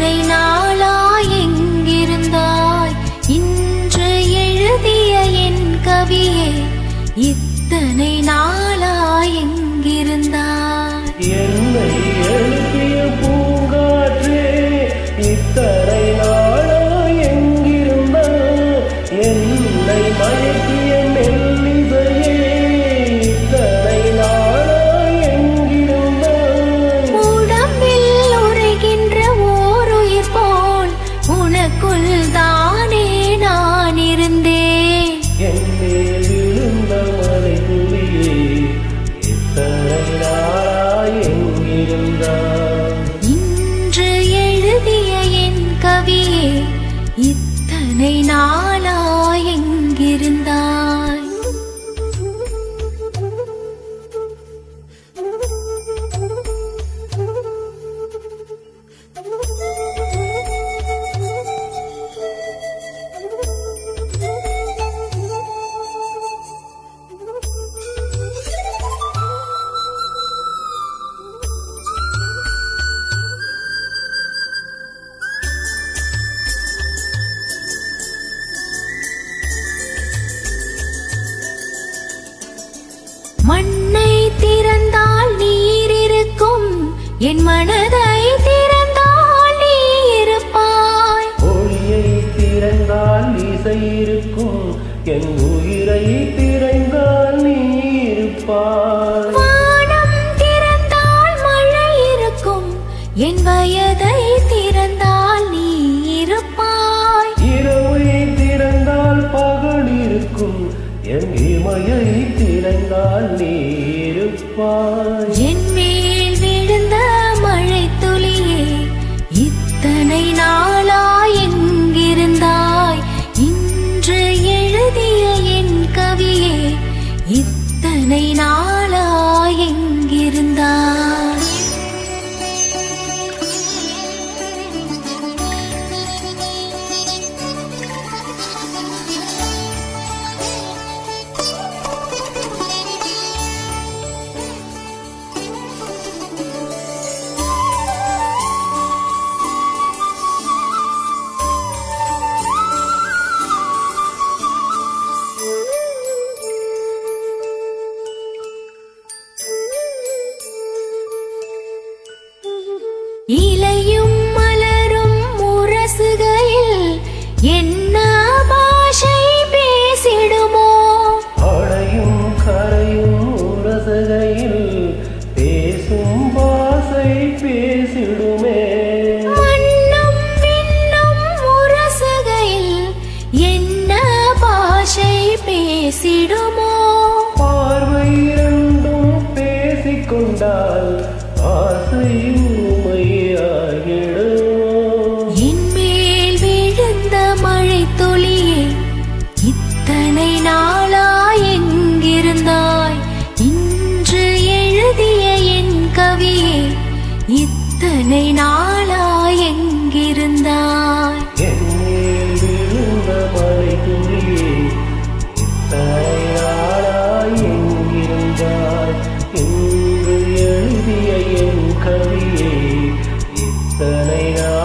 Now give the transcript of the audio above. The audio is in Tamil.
இத்தனை நாளாய் எங்கிருந்தாய் இன்று எழுதிய என் கவியே இத்தனை நாளாய் எங்கிருந்தாய் என்னை எழுப்பிய பூங்காற்றே இத்தனை நாளாய் எங்கிருந்தாய் என்னை மயக்கிய மெல்லிசையே இத்தனை நாளாய் எங்கிருந்தாய் உடம்பில் உரைகின்ற ஓருயிர் போல் உனக்குள் தானே நான் இருந்தேன் என்னேல் விழுந்த மழை துளியே இத்தனை நாளாய் எங்கிருந்தாய் இன்று எழுதிய என் கவியே இத்தனை நாளாய் எங்கிருந்தாய் மண்ணை திறந்தால் நீர் இருக்கும் என் மனதை திறந்தால் நீ இருப்பாய் ஒளியை திறந்தால் இசை இருக்கும் என் உயிரை திறந்தால் நீ இருப்பாய் வானம் திறந்தால் மழை இருக்கும் என் வயதை திறந்தால் நீ இருப்பாய் இரவை திறந்தால் பகல் இருக்கும் என் இமையை திறந்தால் நீ இருப்பாய் என் மேல் விழுந்த மழை துளியே இத்தனை நாளாய் எங்கிருந்தாய் இன்று எழுதிய என் கவியே இத்தனை நாளாய் எங்கிருந்தாய் இலையும் மலரும் முரசுகையில் என்ன பாஷை பேசிடுமோ அடையும் கரையும் உரசகையில் பேசும் பாசை பேசிடுமே மண்ணும் விண்ணும் முரசுகையில் என்ன பாஷை பேசிடுமோ பார்வை இரண்டும் பேசிக்கொண்டால் ஆசை என் மேல் விழுந்த மழை துளியே இத்தனை நாளாய் எங்கிருந்தாய் இன்று எழுதிய என் கவியே இத்தனை நாளாய் எங்கிருந்தாய் என்னேல் விழுந்த மழை துளியே இத்தனை நாளாய் எங்கிருந்தாய் இன்று எழுதிய என் கவியே இத்தனை நாள்